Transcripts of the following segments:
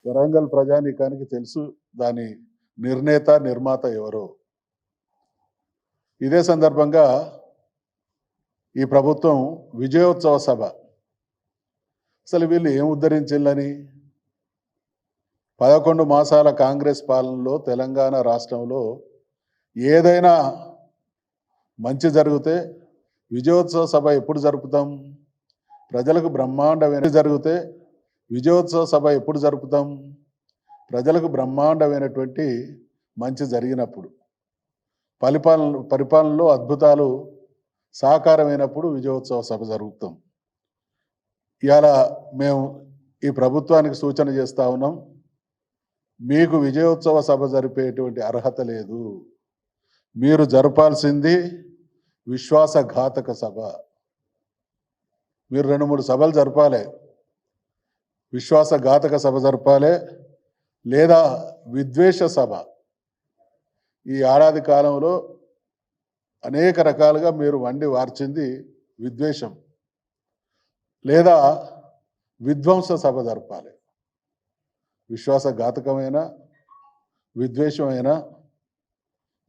వరంగల్ ప్రజానీకానికి తెలుసు దాని నిర్ణేత నిర్మాత ఎవరో. ఇదే సందర్భంగా ఈ ప్రభుత్వం విజయోత్సవ సభ, అసలు వీళ్ళు ఏం ఉద్ధరించిందని, 11 మాసాల కాంగ్రెస్ పాలనలో తెలంగాణ రాష్ట్రంలో ఏదైనా మంచి జరిగితే విజయోత్సవ సభ ఎప్పుడు జరుపుతాం? ప్రజలకు బ్రహ్మాండమైన జరిగితే విజయోత్సవ సభ ఎప్పుడు జరుపుతాం? ప్రజలకు బ్రహ్మాండమైనటువంటి మంచి జరిగినప్పుడు, పరిపాలనలో అద్భుతాలు సాకారమైనప్పుడు విజయోత్సవ సభ జరుగుతాం. ఇవాళ మేము ఈ ప్రభుత్వానికి సూచన చేస్తా ఉన్నాం, మీకు విజయోత్సవ సభ జరిపేటువంటి అర్హత లేదు. మీరు జరపాల్సింది విశ్వాసఘాతక సభ. మీరు 2-3 సభలు జరపాలి. విశ్వాసఘాతక సభ జరపాలి, లేదా విద్వేష సభ. ఈ ఏడాది కాలంలో అనేక రకాలుగా మీరు వండి వార్చింది విద్వేషం, లేదా విధ్వంస సభ జరపాలి. విశ్వాసఘాతకమైన, విద్వేషమైన,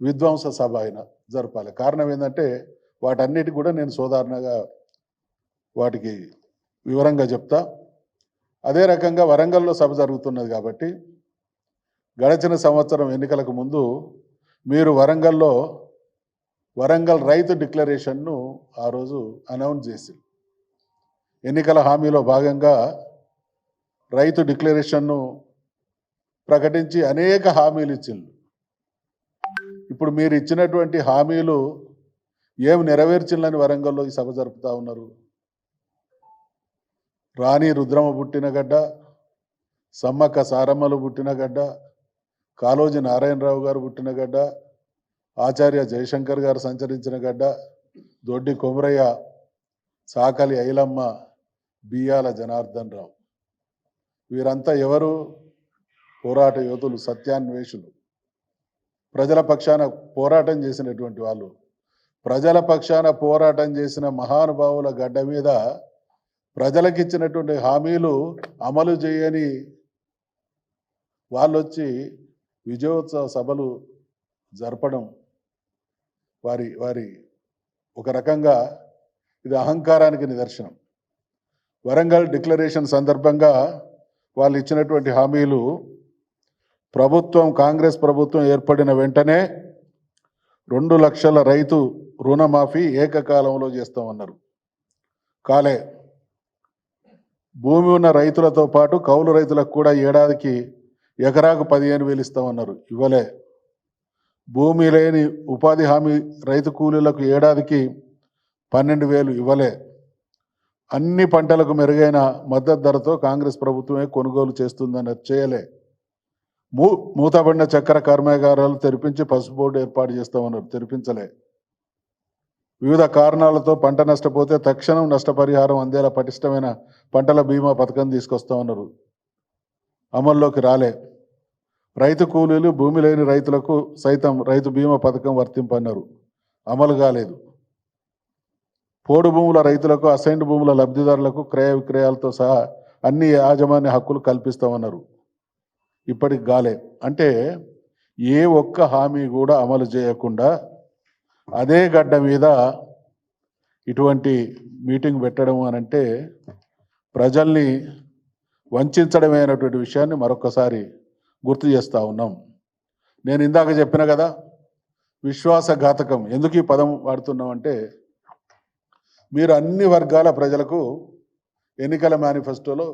విధ్వంస సభ అయినా జరపాలి. కారణం ఏంటంటే వాటన్నిటి కూడా నేను సోదారణగా వాటికి వివరంగా చెప్తా. అదే రకంగా వరంగల్లో సభ జరుగుతున్నది కాబట్టి గడచిన సంవత్సరం ఎన్నికలకు ముందు మీరు వరంగల్ రైతు డిక్లరేషన్ను ఆ రోజు అనౌన్స్ చేసి, ఎన్నికల హామీలో భాగంగా రైతు డిక్లరేషన్ను ప్రకటించి అనేక హామీలు ఇచ్చిండ్రు. ఇప్పుడు మీరు ఇచ్చినటువంటి హామీలు ఏం నెరవేర్చిందని వరంగల్లో ఈ సభ జరుపుతా ఉన్నారు. రాణి రుద్రమ పుట్టిన గడ్డ, సమ్మక్క సారమ్మలు పుట్టిన గడ్డ, కాళోజీ నారాయణరావు గారు పుట్టిన గడ్డ, ఆచార్య జయశంకర్ గారు సంచరించిన గడ్డ, దొడ్డి కొమరయ్య, సాకలి ఐలమ్మ, బియ్యాల జనార్దన్ రావు. వీరంతా ఎవరు? పోరాట యోధులు, సత్యాన్వేషులు, ప్రజల పక్షాన పోరాటం చేసినటువంటి వాళ్ళు. ప్రజల పక్షాన పోరాటం చేసిన మహానుభావుల గడ్డ మీద ప్రజలకిచ్చినటువంటి హామీలు అమలు చేయని వాళ్ళు వచ్చి విజయోత్సవ సభలు జరపడం వారి ఒక రకంగా ఇది అహంకారానికి నిదర్శనం. వరంగల్ డిక్లరేషన్ సందర్భంగా వాళ్ళు ఇచ్చినటువంటి హామీలు, కాంగ్రెస్ ప్రభుత్వం ఏర్పడిన వెంటనే 2 లక్షల రైతు రుణమాఫీ ఏకకాలంలో చేస్తామన్నారు. కాలే. భూమి ఉన్న రైతులతో పాటు కౌలు రైతులకు కూడా ఏడాదికి ఎకరాకు 15,000 ఇస్తామన్నారు. ఇవ్వలే. భూమి లేని ఉపాధి హామీ రైతు కూలీలకు ఏడాదికి 12,000 ఇవ్వలే. అన్ని పంటలకు మెరుగైన మద్దతు ధరతో కాంగ్రెస్ ప్రభుత్వమే కొనుగోలు చేస్తుందని చేయలే. మూతబడిన చక్కెర కర్మాగారాలు తెరిపించి పసుపు బోర్డు ఏర్పాటు చేస్తామన్నారు. తెరిపించలే. వివిధ కారణాలతో పంట నష్టపోతే తక్షణం నష్టపరిహారం అందేలా పటిష్టమైన పంటల బీమా పథకం తీసుకొస్తామన్నారు. అమల్లోకి రాలే. రైతు కూలీలు, భూమి లేని రైతులకు సైతం రైతు బీమా పథకం వర్తింపన్నారు. అమలు కాలేదు. పోడు భూముల రైతులకు, అసైన్డ్ భూముల లబ్ధిదారులకు క్రయ విక్రయాలతో సహా అన్ని యాజమాన్య హక్కులు కల్పిస్తామన్నారు. ఇప్పటికి గాలే. అంటే ఏ ఒక్క హామీ కూడా అమలు చేయకుండా అదే గడ్డ మీద ఇటువంటి మీటింగ్ పెట్టడం అనంటే ప్రజల్ని వంచడమైనటువంటి విషయాన్ని మరొకసారి గుర్తు చేస్తూ ఉన్నాం. నేను ఇందాక చెప్పిన కదా, విశ్వాసఘాతకం. ఎందుకు ఈ పదం వాడుతున్నామంటే, మీరు అన్ని వర్గాల ప్రజలకు ఎన్నికల మేనిఫెస్టోలో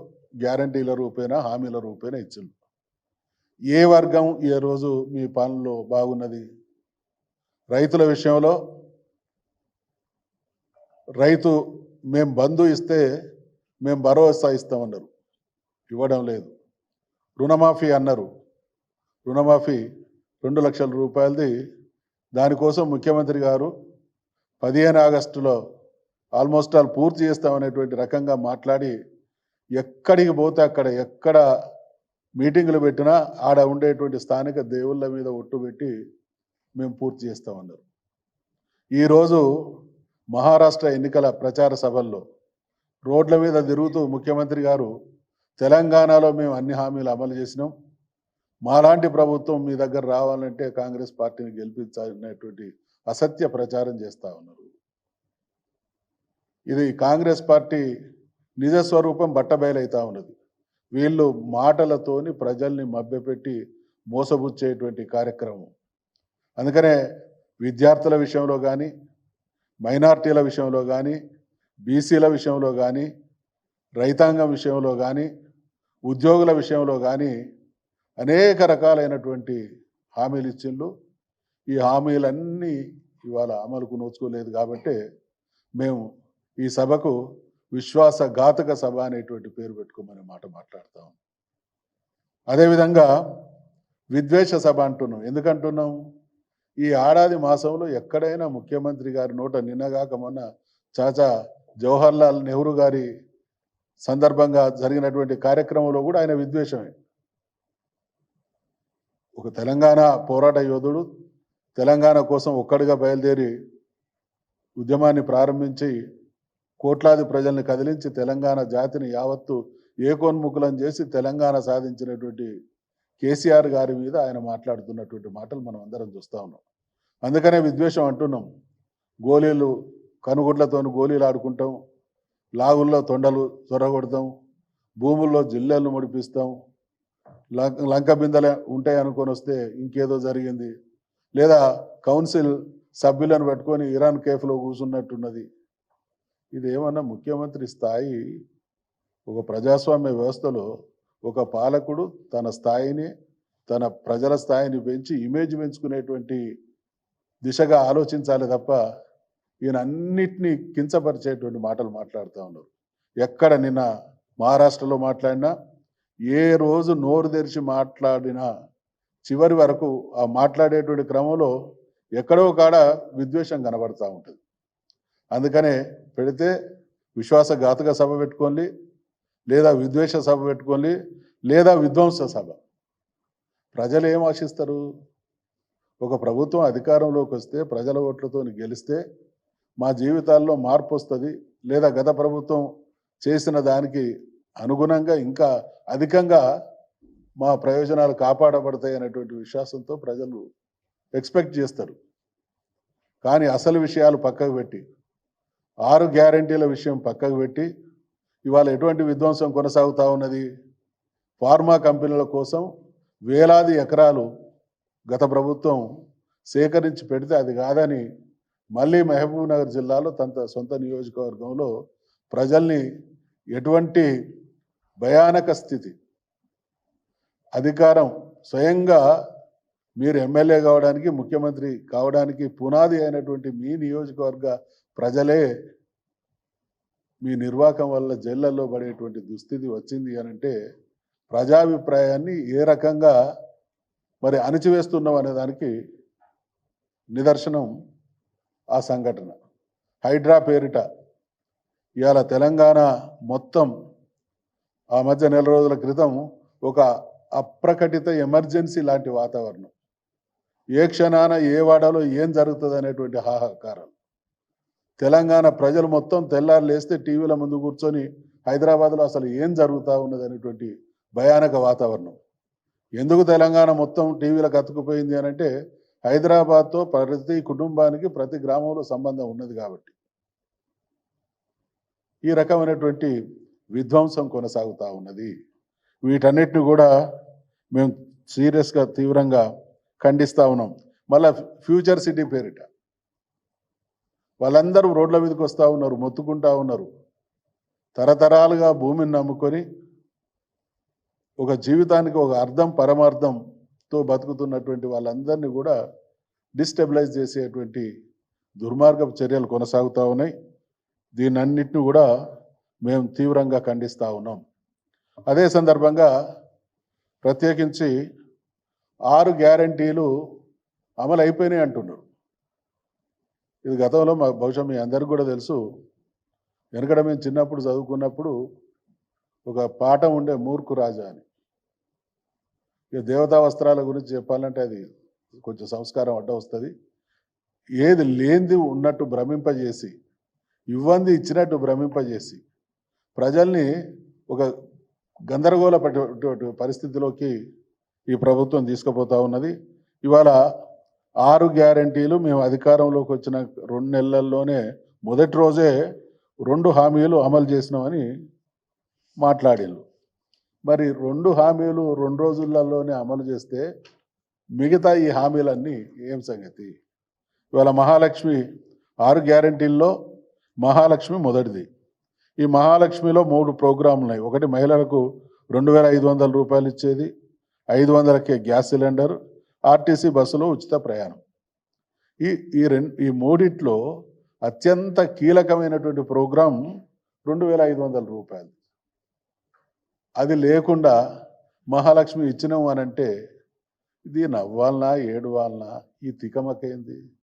గ్యారంటీల రూపేణా, హామీల రూపేణా ఇచ్చింది. ఏ వర్గం ఏ రోజు మీ పాలనలో బాగున్నది? రైతుల విషయంలో రైతు మేము బంధు ఇస్తే మేము భరోసా ఇస్తామన్నారు. ఇవ్వడం లేదు. రుణమాఫీ అన్నారు. రుణమాఫీ 2 లక్షల రూపాయలది. దానికోసం ముఖ్యమంత్రి గారు 15 ఆగస్టులో ఆల్మోస్ట్ ఆల్ పూర్తి చేస్తామనేటువంటి రకంగా మాట్లాడి, ఎక్కడికి పోతే అక్కడ ఎక్కడ మీటింగులు పెట్టినా ఆడ ఉండేటువంటి స్థానిక దేవుళ్ళ మీద ఒట్టు పెట్టి మేము పూర్తి చేస్తామన్నారు. ఈరోజు మహారాష్ట్ర ఎన్నికల ప్రచార సభల్లో రోడ్ల మీద తిరుగుతూ ముఖ్యమంత్రి గారు తెలంగాణలో మేము అన్ని హామీలు అమలు చేసినాం, మాలాంటి ప్రభుత్వం మీ దగ్గర రావాలంటే కాంగ్రెస్ పార్టీని గెలిపించాలనేటువంటి అసత్య ప్రచారం చేస్తూ ఉన్నారు. ఇది కాంగ్రెస్ పార్టీ నిజస్వరూపం బట్టబయలైతా ఉన్నది. వీళ్ళు మాటలతోని ప్రజల్ని మభ్యపెట్టి మోసబుచ్చేటువంటి కార్యక్రమం. అందుకనే విద్యార్థుల విషయంలో కానీ, మైనార్టీల విషయంలో కానీ, బీసీల విషయంలో కానీ, రైతాంగం విషయంలో కానీ, ఉద్యోగుల విషయంలో కానీ అనేక రకాలైనటువంటి హామీలు ఇచ్చిండ్రు. ఈ హామీలన్నీ ఇవాళ అమలుకు నోచుకోలేదు కాబట్టి మేము ఈ సభకు విశ్వాసఘాతక సభ అనేటువంటి పేరు పెట్టుకోమనే మాట మాట్లాడతాం. అదేవిధంగా విద్వేష సభ అంటున్నాం. ఎందుకంటున్నాం? ఈ ఏడాది మాసంలో ఎక్కడైనా ముఖ్యమంత్రి గారి నోట నిన్నగాక మొన్న చాచా జవహర్లాల్ నెహ్రూ గారి సందర్భంగా జరిగినటువంటి కార్యక్రమంలో కూడా ఆయన విద్వేషమే. ఒక తెలంగాణ పోరాట యోధుడు తెలంగాణ కోసం ఒక్కడిగా బయలుదేరి ఉద్యమాన్ని ప్రారంభించి కోట్లాది ప్రజల్ని కదిలించి తెలంగాణ జాతిని యావత్తు ఏకోన్ముఖులం చేసి తెలంగాణ సాధించినటువంటి కేసీఆర్ గారి మీద ఆయన మాట్లాడుతున్నటువంటి మాటలు మనం అందరం చూస్తూ ఉన్నాం. అందుకనే విద్వేషం అంటున్నాం. గోళీలు కనుగుడ్లతో గోళీలు ఆడుకుంటాం, లాగుల్లో తొండలు చొరగొడతాం, భూముల్లో జిల్లెలను ముడిపిస్తాం, లంక బిందెలు ఉంటాయి అనుకొని వస్తే ఇంకేదో జరిగింది, లేదా కౌన్సిల్ సభ్యులను పెట్టుకొని ఇరాన్ కేఫ్లో కూర్చున్నట్టున్నది. ఇది ఏమన్నా ముఖ్యమంత్రి స్థాయి? ఒక ప్రజాస్వామ్య వ్యవస్థలో ఒక పాలకుడు తన స్థాయిని, తన ప్రజల స్థాయిని పెంచి ఇమేజ్ పెంచుకునేటువంటి దిశగా ఆలోచించాలి తప్ప ఈయన అన్నిటినీ కించపరిచేటువంటి మాటలు మాట్లాడుతూ ఉన్నారు. ఎక్కడ నిన్న మహారాష్ట్రలో మాట్లాడినా, ఏ రోజు నోరు తెరిచి మాట్లాడినా చివరి వరకు ఆ మాట్లాడేటువంటి క్రమంలో ఎక్కడో కాడ విద్వేషం కనబడుతూ ఉంటుంది. అందుకనే పెడితే విశ్వాసఘాతక సభ పెట్టుకోండి, లేదా విద్వేష సభ పెట్టుకోండి, లేదా విధ్వంస సభ. ప్రజలు ఏం ఆశిస్తారు? ఒక ప్రభుత్వం అధికారంలోకి వస్తే, ప్రజల ఓట్లతో గెలిస్తే మా జీవితాల్లో మార్పు వస్తుంది, లేదా గత ప్రభుత్వం చేసిన దానికి అనుగుణంగా ఇంకా అధికంగా మా ప్రయోజనాలు కాపాడబడతాయి అనేటువంటి విశ్వాసంతో ప్రజలు ఎక్స్పెక్ట్ చేస్తారు. కానీ అసలు విషయాలు పక్కకు పెట్టి, 6 గ్యారంటీల విషయం పక్కకు పెట్టి ఇవాళ ఎటువంటి విధ్వంసం కొనసాగుతూ ఉన్నది? ఫార్మా కంపెనీల కోసం వేలాది ఎకరాలు గత ప్రభుత్వం సేకరించి పెడితే అది కాదని మళ్ళీ మహబూబ్ నగర్ జిల్లాలో తన సొంత నియోజకవర్గంలో ప్రజల్ని ఎటువంటి భయానక స్థితి, అధికారం స్వయంగా మీరు ఎమ్మెల్యే కావడానికి, ముఖ్యమంత్రి కావడానికి పునాది అయినటువంటి మీ నియోజకవర్గ ప్రజలే మీ నిర్వాహకం వల్ల జైళ్ళల్లో పడేటువంటి దుస్థితి వచ్చింది అనంటే ప్రజాభిప్రాయాన్ని ఏ రకంగా మరి అణిచివేస్తున్నాం అనే దానికి నిదర్శనం ఆ సంఘటన. హైడ్రా పేరిట ఇవాళ తెలంగాణ మొత్తం ఆ మధ్య నెల రోజుల క్రితం ఒక అప్రకటిత ఎమర్జెన్సీ లాంటి వాతావరణం. ఏ క్షణాన ఏ వాడాలో ఏం జరుగుతుంది అనేటువంటి హాహాకారాలు. తెలంగాణ ప్రజలు మొత్తం తెల్లారు లేస్తే టీవీల ముందు కూర్చొని హైదరాబాద్లో అసలు ఏం జరుగుతూ ఉన్నది అనేటువంటి భయానక వాతావరణం. ఎందుకు తెలంగాణ మొత్తం టీవీలకు అతుకుపోయింది అనంటే హైదరాబాద్తో ప్రతి కుటుంబానికి, ప్రతి గ్రామంలో సంబంధం ఉన్నది కాబట్టి. ఈ రకమైనటువంటి విధ్వంసం కొనసాగుతూ ఉన్నది. వీటన్నిటిని కూడా మేము సీరియస్గా, తీవ్రంగా ఖండిస్తూ ఉన్నాం. మళ్ళా ఫ్యూచర్ సిటీ పేరిట వాళ్ళందరూ రోడ్ల మీదకి వస్తూ ఉన్నారు, మొత్తుకుంటూ ఉన్నారు. తరతరాలుగా భూమిని నమ్ముకొని ఒక జీవితానికి ఒక అర్థం పరమార్థంతో బతుకుతున్నటువంటి వాళ్ళందరినీ కూడా డిస్టెబిలైజ్ చేసేటువంటి దుర్మార్గపు చర్యలు కొనసాగుతూ ఉన్నాయి. దీనన్నిటిని కూడా మేము తీవ్రంగా ఖండిస్తూ ఉన్నాం. అదే సందర్భంగా ప్రత్యేకించి 6 గ్యారంటీలు అమలు అయిపోయినాయి అంటున్నారు. ఇది గతంలో బహుశా మీ అందరికీ కూడా తెలుసు. వెనకడ మేము చిన్నప్పుడు చదువుకున్నప్పుడు ఒక పాఠం ఉండే, మూర్ఖు రాజా అని. ఇక దేవతా వస్త్రాల గురించి చెప్పాలంటే అది కొంచెం సంస్కారం అడ్డ వస్తుంది. ఏది లేనిది ఉన్నట్టు భ్రమింపజేసి, ఇవ్వంది ఇచ్చినట్టు భ్రమింపజేసి ప్రజల్ని ఒక గందరగోళ పరిస్థితిలోకి ఈ ప్రభుత్వం తీసుకుపోతా ఉన్నది. ఇవాళ 6 గ్యారంటీలు మేము అధికారంలోకి వచ్చిన 2 నెలల్లోనే మొదటి రోజే 2 హామీలు అమలు చేసినామని మాట్లాడిళ్ళు. మరి 2 హామీలు 2 రోజులలోనే అమలు చేస్తే మిగతా ఈ హామీలన్నీ ఏం సంగతి? ఇవాళ మహాలక్ష్మి 6 గ్యారంటీల్లో మహాలక్ష్మి మొదటిది. ఈ మహాలక్ష్మిలో 3 ప్రోగ్రాంలు ఉన్నాయి. ఒకటి మహిళలకు 2,500 రూపాయలు ఇచ్చేది, 500కే గ్యాస్ సిలిండర్, ఆర్టీసీ బస్సులో ఉచిత ప్రయాణం. ఈ మూడిట్లో అత్యంత కీలకమైనటువంటి ప్రోగ్రాం 2,500 రూపాయలు. అది లేకుండా మహాలక్ష్మి ఇచ్చినాము అని అంటే ఇది నవ్వాలనా ఏడవాలనా? ఈ తికమకేంది?